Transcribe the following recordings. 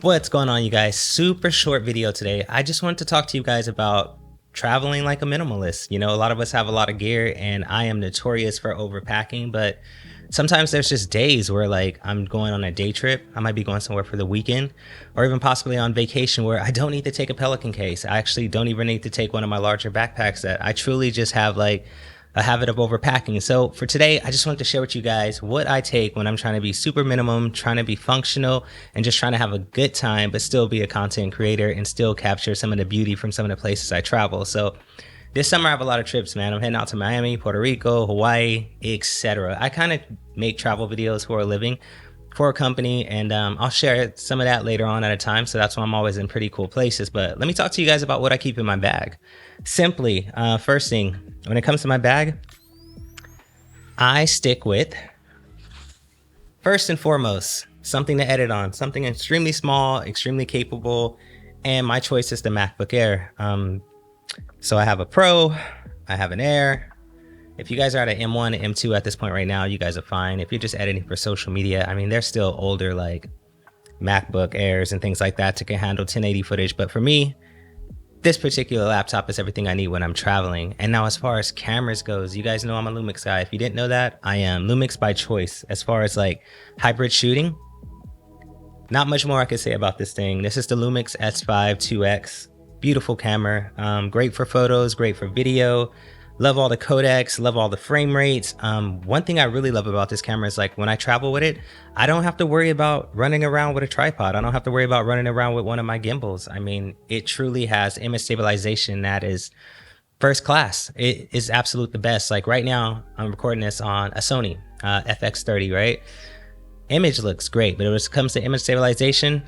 What's going on, you guys? Super short video today. I just wanted to talk to you guys about traveling like a minimalist. You know, a lot of us have a lot of gear and I am notorious for overpacking, but sometimes there's just days where like I'm going on a day trip. I might be going somewhere for the weekend or even possibly on vacation where I don't need to take a Pelican case. I actually don't even need to take one of my larger backpacks that I truly just have like a habit of overpacking. So for today, I just wanted to share with you guys what I take when I'm trying to be super minimum, trying to be functional, and just trying to have a good time, but still be a content creator and still capture some of the beauty from some of the places I travel. So this summer I have a lot of trips, man. I'm heading out to Miami, Puerto Rico, Hawaii, etc. I kind of make travel videos for a living for a company, and I'll share some of that later on at a time. So that's why I'm always in pretty cool places. But let me talk to you guys about what I keep in my bag. Simply, first thing, when it comes to my bag, I stick with, first and foremost, something to edit on, something extremely small, extremely capable, and my choice is the MacBook Air. So I have a Pro, I have an Air. If you guys are at an M1, M2 at this point right now, you guys are fine. If you're just editing for social media, I mean, they're still older like MacBook Airs and things like that to can handle 1080 footage. But for me, this particular laptop is everything I need when I'm traveling. And now as far as cameras goes, you guys know I'm a Lumix guy. If you didn't know that, I am Lumix by choice. As far as like hybrid shooting, not much more I could say about this thing. This is the Lumix S5 2X. Beautiful camera, great for photos, great for video. Love all the codecs, love all the frame rates. One thing I really love about this camera is like when I travel with it, I don't have to worry about running around with a tripod. I don't have to worry about running around with one of my gimbals. I mean, it truly has image stabilization that is first class. It is absolute the best. Like right now, I'm recording this on a Sony FX30, right? Image looks great, but when it comes to image stabilization,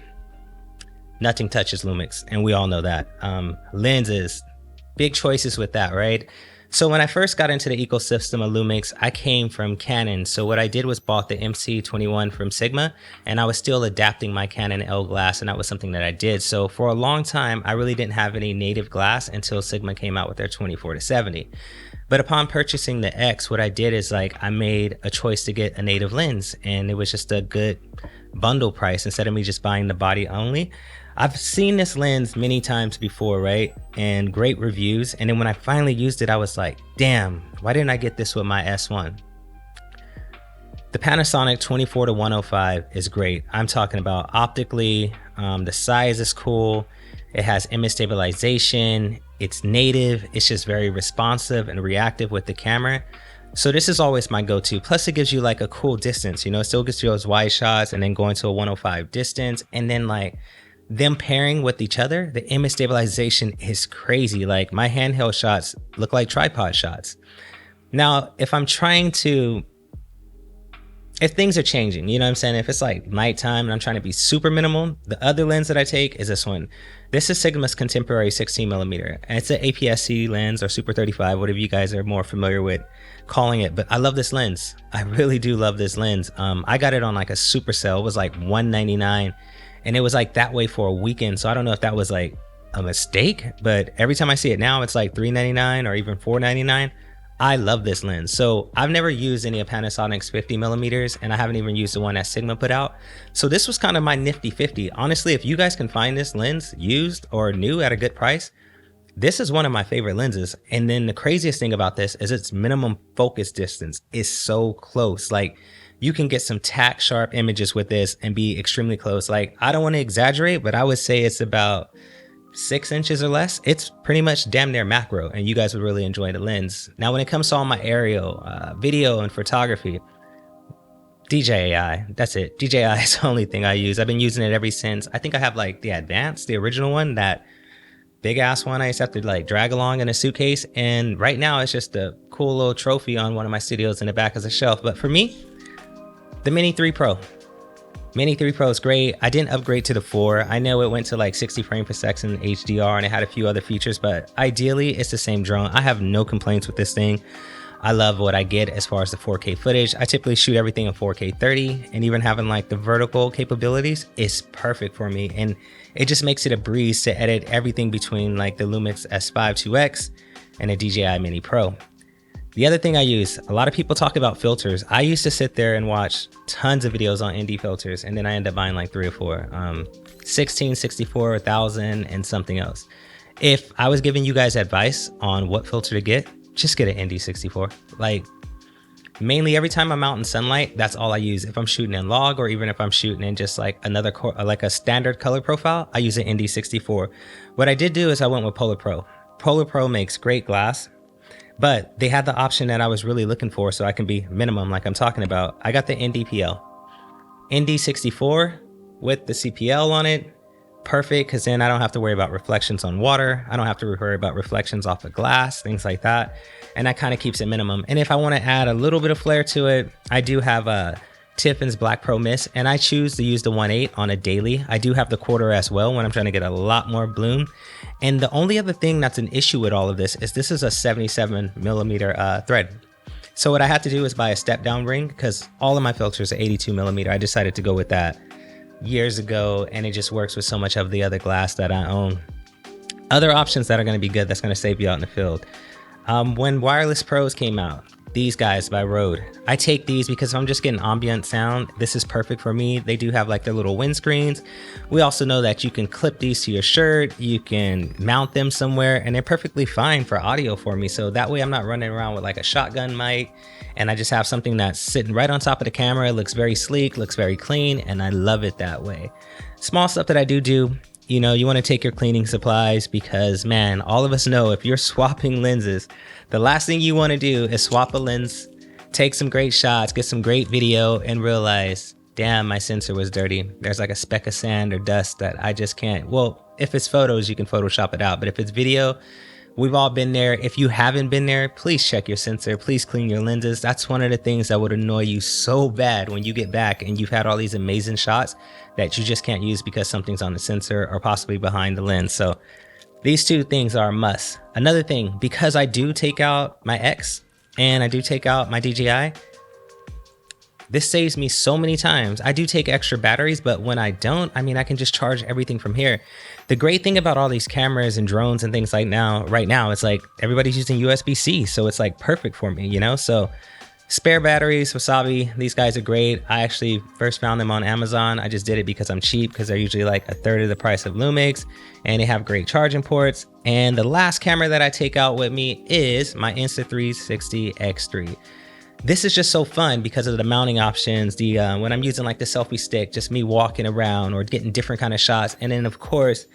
nothing touches Lumix, and we all know that. Lenses, big choices with that, right? So when I first got into the ecosystem of Lumix, I came from Canon. So what I did was bought the MC21 from Sigma, and I was still adapting my Canon L glass, and that was something that I did. So for a long time, I really didn't have any native glass until Sigma came out with their 24-70. But upon purchasing the X, what I did is like I made a choice to get a native lens, and it was just a good bundle price instead of me just buying the body only. I've seen this lens many times before, right? And great reviews. And then when I finally used it, I was like, damn, why didn't I get this with my S1? The Panasonic 24-105 is great. I'm talking about optically, the size is cool. It has image stabilization. It's native. It's just very responsive and reactive with the camera. So this is always my go-to. Plus it gives you like a cool distance, you know, it still gets you those wide shots and then going to a 105 distance. And then like, them pairing with each other, the image stabilization is crazy. Like my handheld shots look like tripod shots. Now, if things are changing, you know what I'm saying? If it's like nighttime and I'm trying to be super minimal, the other lens that I take is this one. This is Sigma's contemporary 16mm. And it's an APS-C lens or Super 35, whatever you guys are more familiar with calling it. But I love this lens. I really do love this lens. I got it on like a super sale. It was like $199. And it was like that way for a weekend. So I don't know if that was like a mistake, but every time I see it now, it's like $399 or even $499. I love this lens. So I've never used any of Panasonic's 50mm, and I haven't even used the one that Sigma put out. So this was kind of my nifty 50. Honestly, if you guys can find this lens used or new at a good price, this is one of my favorite lenses. And then the craziest thing about this is its minimum focus distance is so close. Like, you can get some tack sharp images with this and be extremely close. Like, I don't want to exaggerate, but I would say it's about 6 inches or less. It's pretty much damn near macro, and you guys would really enjoy the lens. Now, when it comes to all my aerial, video and photography, DJI, that's it. DJI is the only thing I use. I've been using it ever since. I think I have like the Advanced, the original one, that big ass one I used to have to like drag along in a suitcase. And right now it's just a cool little trophy on one of my studios in the back as a shelf. But for me, the Mini 3 Pro. Mini 3 Pro is great. I didn't upgrade to the 4. I know it went to like 60 frames per second HDR and it had a few other features, but ideally it's the same drone. I have no complaints with this thing. I love what I get as far as the 4K footage. I typically shoot everything in 4K 30, and even having like the vertical capabilities is perfect for me. And it just makes it a breeze to edit everything between like the Lumix S5 2X and the DJI Mini Pro. The other thing I use, a lot of people talk about filters. I used to sit there and watch tons of videos on ND filters, and then I end up buying like 3 or 4, 16, 64, 1000, and something else. If I was giving you guys advice on what filter to get, just get an ND64. Like, mainly every time I'm out in sunlight, that's all I use. If I'm shooting in log, or even if I'm shooting in just like like a standard color profile, I use an ND64. What I did do is I went with PolarPro. PolarPro makes great glass, but they had the option that I was really looking for, so I can be minimum like I'm talking about. I got the NDPL. ND64 with the CPL on it, perfect, because then I don't have to worry about reflections on water. I don't have to worry about reflections off of glass, things like that. And that kind of keeps it minimum. And if I want to add a little bit of flair to it, I do have a Tiffin's Black Pro Mist, and I choose to use the 1/8 on a daily. I do have the 1/4 as well when I'm trying to get a lot more bloom. And the only other thing that's an issue with all of this is this is a 77mm thread. So what I had to do is buy a step down ring, because all of my filters are 82mm. I decided to go with that years ago, and it just works with so much of the other glass that I own. Other options that are going to be good, that's going to save you out in the field. When wireless pros came out, these guys by Rode, I take these because if I'm just getting ambient sound, this is perfect for me. They do have like their little windscreens. We also know that you can clip these to your shirt, you can mount them somewhere, and they're perfectly fine for audio for me. So that way I'm not running around with like a shotgun mic, and I just have something that's sitting right on top of the camera. It looks very sleek, looks very clean, and I love it that way. Small stuff that I do, you know, you want to take your cleaning supplies, because man, all of us know if you're swapping lenses, the last thing you want to do is swap a lens, take some great shots, get some great video, and realize, damn, my sensor was dirty. There's like a speck of sand or dust that I just can't. Well, if it's photos, you can Photoshop it out, but if it's video, we've all been there. If you haven't been there, please check your sensor, please clean your lenses. That's one of the things that would annoy you so bad when you get back and you've had all these amazing shots that you just can't use because something's on the sensor or possibly behind the lens. So these two things are a must. Another thing, because I do take out my X and I do take out my DJI, this saves me so many times. I do take extra batteries, but when I don't, I mean, I can just charge everything from here. The great thing about all these cameras and drones and things like right now, it's like everybody's using USB-C, so it's like perfect for me, you know? So spare batteries, Wasabi, these guys are great. I actually first found them on Amazon. I just did it because I'm cheap, because they're usually like a third of the price of Lumix, and they have great charging ports. And the last camera that I take out with me is my Insta360 X3. This is just so fun because of the mounting options, when I'm using like the selfie stick, just me walking around or getting different kind of shots. And then of course,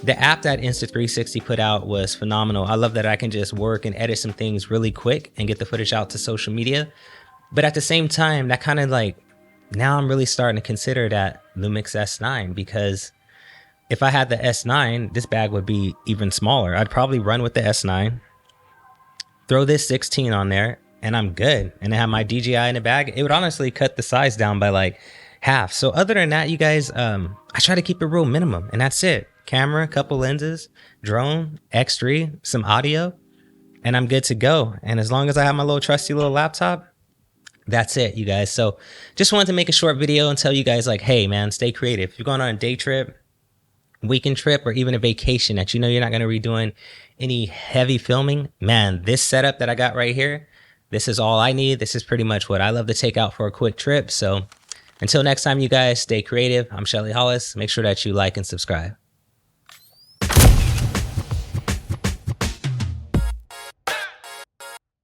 the app that Insta360 put out was phenomenal. I love that I can just work and edit some things really quick and get the footage out to social media. But at the same time, that kind of like, now I'm really starting to consider that Lumix S9, because if I had the S9, this bag would be even smaller. I'd probably run with the S9, throw this 16 on there, and I'm good. And I have my DJI in the bag. It would honestly cut the size down by like half. So other than that, you guys, I try to keep it real minimum, and that's it. Camera, couple lenses, drone, X3, some audio, and I'm good to go. And as long as I have my little trusty little laptop, that's it, you guys. So just wanted to make a short video and tell you guys like, hey man, stay creative. If you're going on a day trip, weekend trip, or even a vacation that you know you're not going to be doing any heavy filming, man, this setup that I got right here, this is all I need. This is pretty much what I love to take out for a quick trip. So until next time, you guys, stay creative. I'm Shelly Hollis. Make sure that you like and subscribe.